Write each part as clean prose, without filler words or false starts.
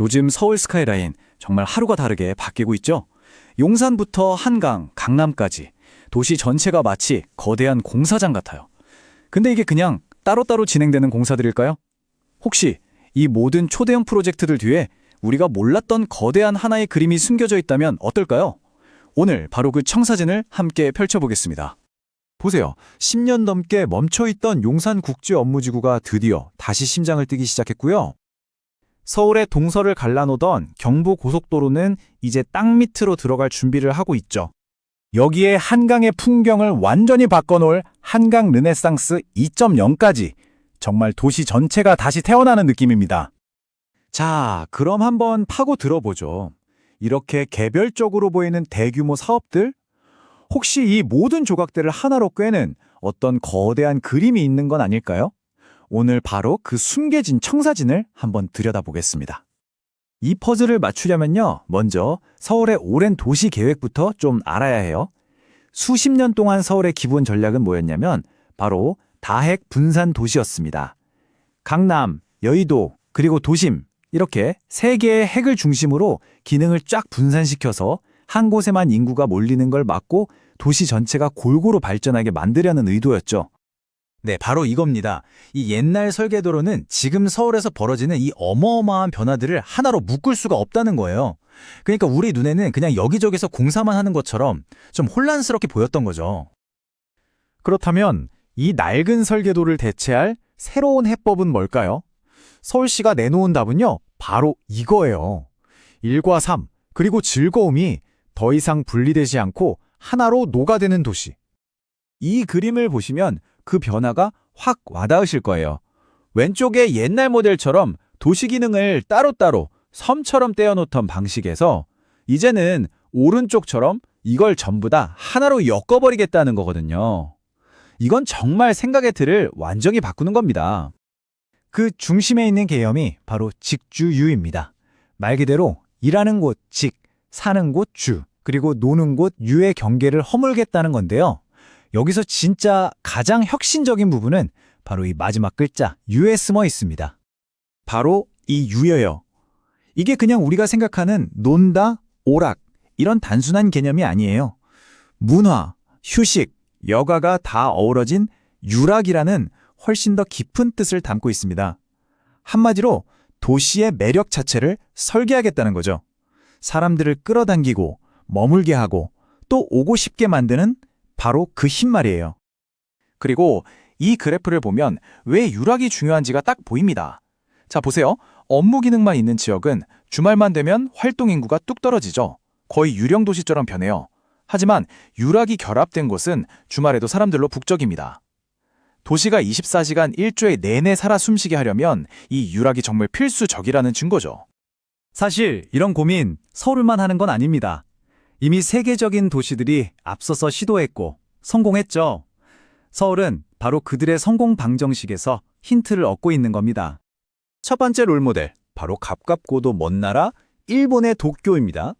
요즘 서울 스카이라인 정말 하루가 다르게 바뀌고 있죠? 용산부터 한강, 강남까지 도시 전체가 마치 거대한 공사장 같아요. 근데 이게 그냥 따로따로 진행되는 공사들일까요? 혹시 이 모든 초대형 프로젝트들 뒤에 우리가 몰랐던 거대한 하나의 그림이 숨겨져 있다면 어떨까요? 오늘 바로 그 청사진을 함께 펼쳐보겠습니다. 보세요. 10년 넘게 멈춰있던 용산국제업무지구가 드디어 다시 심장을 뛰기 시작했고요. 서울의 동서를 갈라놓던 경부고속도로는 이제 땅 밑으로 들어갈 준비를 하고 있죠. 여기에 한강의 풍경을 완전히 바꿔놓을 한강 르네상스 2.0까지 정말 도시 전체가 다시 태어나는 느낌입니다. 자, 그럼 한번 파고 들어보죠. 이렇게 개별적으로 보이는 대규모 사업들? 혹시 이 모든 조각들을 하나로 꿰는 어떤 거대한 그림이 있는 건 아닐까요? 오늘 바로 그 숨겨진 청사진을 한번 들여다보겠습니다. 이 퍼즐을 맞추려면요, 먼저 서울의 오랜 도시 계획부터 좀 알아야 해요. 수십 년 동안 서울의 기본 전략은 뭐였냐면 바로 다핵 분산 도시였습니다. 강남, 여의도, 그리고 도심 이렇게 세 개의 핵을 중심으로 기능을 쫙 분산시켜서 한 곳에만 인구가 몰리는 걸 막고 도시 전체가 골고루 발전하게 만들려는 의도였죠. 네, 바로 이겁니다. 이 옛날 설계도로는 지금 서울에서 벌어지는 이 어마어마한 변화들을 하나로 묶을 수가 없다는 거예요. 그러니까 우리 눈에는 그냥 여기저기서 공사만 하는 것처럼 좀 혼란스럽게 보였던 거죠. 그렇다면 이 낡은 설계도를 대체할 새로운 해법은 뭘까요? 서울시가 내놓은 답은요, 바로 이거예요. 일과 삶, 그리고 즐거움이 더 이상 분리되지 않고 하나로 녹아드는 도시. 이 그림을 보시면 그 변화가 확 와닿으실 거예요. 왼쪽의 옛날 모델처럼 도시 기능을 따로따로 섬처럼 떼어놓던 방식에서 이제는 오른쪽처럼 이걸 전부 다 하나로 엮어버리겠다는 거거든요. 이건 정말 생각의 틀을 완전히 바꾸는 겁니다. 그 중심에 있는 개념이 바로 직주유입니다. 말 그대로 일하는 곳 직, 사는 곳 주, 그리고 노는 곳 유의 경계를 허물겠다는 건데요. 여기서 진짜 가장 혁신적인 부분은 바로 이 마지막 글자 유에 숨어 있습니다. 바로 이 유예요. 이게 그냥 우리가 생각하는 논다, 오락 이런 단순한 개념이 아니에요. 문화, 휴식, 여가가 다 어우러진 유락이라는 훨씬 더 깊은 뜻을 담고 있습니다. 한마디로 도시의 매력 자체를 설계하겠다는 거죠. 사람들을 끌어당기고 머물게 하고 또 오고 싶게 만드는 바로 그 힘 말이에요. 그리고 이 그래프를 보면 왜 유락이 중요한지가 딱 보입니다. 자, 보세요. 업무 기능만 있는 지역은 주말만 되면 활동 인구가 뚝 떨어지죠. 거의 유령 도시처럼 변해요. 하지만 유락이 결합된 곳은 주말에도 사람들로 북적입니다. 도시가 24시간 일주일 내내 살아 숨쉬게 하려면 이 유락이 정말 필수적이라는 증거죠. 사실 이런 고민 서울만 하는 건 아닙니다. 이미 세계적인 도시들이 앞서서 시도했고 성공했죠. 서울은 바로 그들의 성공 방정식에서 힌트를 얻고 있는 겁니다. 첫 번째 롤모델, 바로 가깝고도 먼 나라 일본의 도쿄입니다.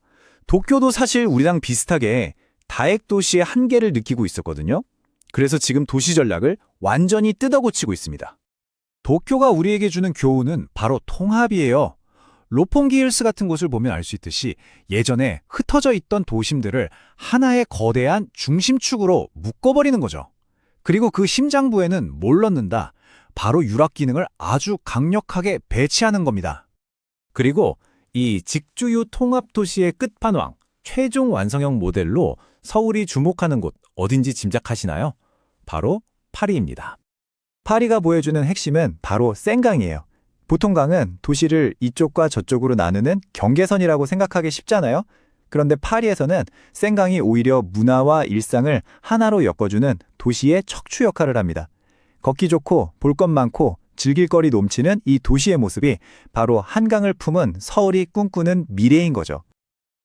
도쿄도 사실 우리랑 비슷하게 다핵 도시의 한계를 느끼고 있었거든요. 그래서 지금 도시 전략을 완전히 뜯어고치고 있습니다. 도쿄가 우리에게 주는 교훈은 바로 통합이에요. 로pongi 힐스 같은 곳을 보면 알 수 있듯이 예전에 흩어져 있던 도심들을 하나의 거대한 중심축으로 묶어버리는 거죠. 그리고 그 심장부에는 뭘 넣는다? 바로 유락 기능을 아주 강력하게 배치하는 겁니다. 그리고 이 직주유 통합도시의 끝판왕, 최종 완성형 모델로 서울이 주목하는 곳 어딘지 짐작하시나요? 바로 파리입니다. 파리가 보여주는 핵심은 바로 센강이에요. 보통 강은 도시를 이쪽과 저쪽으로 나누는 경계선이라고 생각하기 쉽잖아요. 그런데 파리에서는 센강이 오히려 문화와 일상을 하나로 엮어주는 도시의 척추 역할을 합니다. 걷기 좋고 볼 것 많고 즐길거리 넘치는 이 도시의 모습이 바로 한강을 품은 서울이 꿈꾸는 미래인 거죠.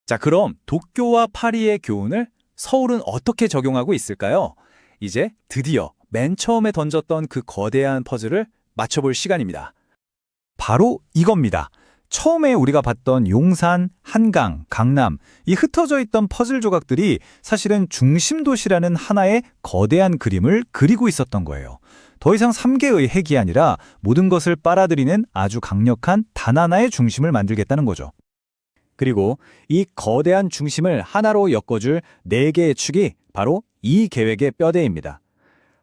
자, 그럼 도쿄와 파리의 교훈을 서울은 어떻게 적용하고 있을까요? 이제 드디어 맨 처음에 던졌던 그 거대한 퍼즐을 맞춰볼 시간입니다. 바로 이겁니다. 처음에 우리가 봤던 용산, 한강, 강남, 이 흩어져 있던 퍼즐 조각들이 사실은 중심 도시라는 하나의 거대한 그림을 그리고 있었던 거예요. 더 이상 3개의 핵이 아니라 모든 것을 빨아들이는 아주 강력한 단 하나의 중심을 만들겠다는 거죠. 그리고 이 거대한 중심을 하나로 엮어줄 4개의 축이 바로 이 계획의 뼈대입니다.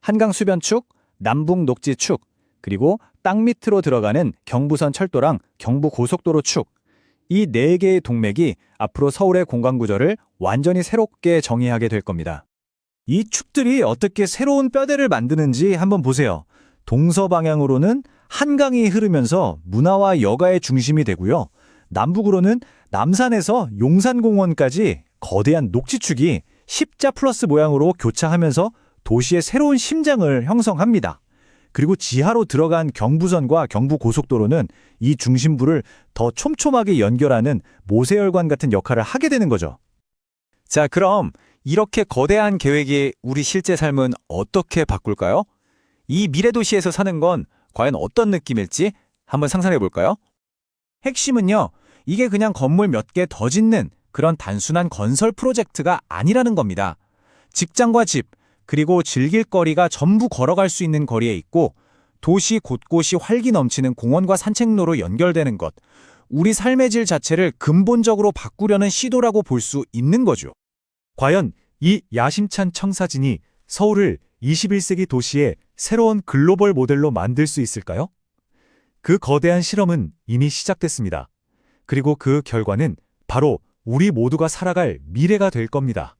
한강 수변축, 남북 녹지축, 그리고 땅 밑으로 들어가는 경부선 철도랑 경부고속도로 축. 이 4개의 동맥이 앞으로 서울의 공간구조를 완전히 새롭게 정의하게 될 겁니다. 이 축들이 어떻게 새로운 뼈대를 만드는지 한번 보세요. 동서방향으로는 한강이 흐르면서 문화와 여가의 중심이 되고요. 남북으로는 남산에서 용산공원까지 거대한 녹지축이 십자 플러스 모양으로 교차하면서 도시의 새로운 심장을 형성합니다. 그리고 지하로 들어간 경부선과 경부고속도로는 이 중심부를 더 촘촘하게 연결하는 모세혈관 같은 역할을 하게 되는 거죠. 자, 그럼 이렇게 거대한 계획이 우리 실제 삶은 어떻게 바꿀까요? 이 미래 도시에서 사는 건 과연 어떤 느낌일지 한번 상상해 볼까요? 핵심은요, 이게 그냥 건물 몇 개 더 짓는 그런 단순한 건설 프로젝트가 아니라는 겁니다. 직장과 집, 그리고 즐길 거리가 전부 걸어갈 수 있는 거리에 있고 도시 곳곳이 활기 넘치는 공원과 산책로로 연결되는 것, 우리 삶의 질 자체를 근본적으로 바꾸려는 시도라고 볼 수 있는 거죠. 과연 이 야심찬 청사진이 서울을 21세기 도시의 새로운 글로벌 모델로 만들 수 있을까요? 그 거대한 실험은 이미 시작됐습니다. 그리고 그 결과는 바로 우리 모두가 살아갈 미래가 될 겁니다.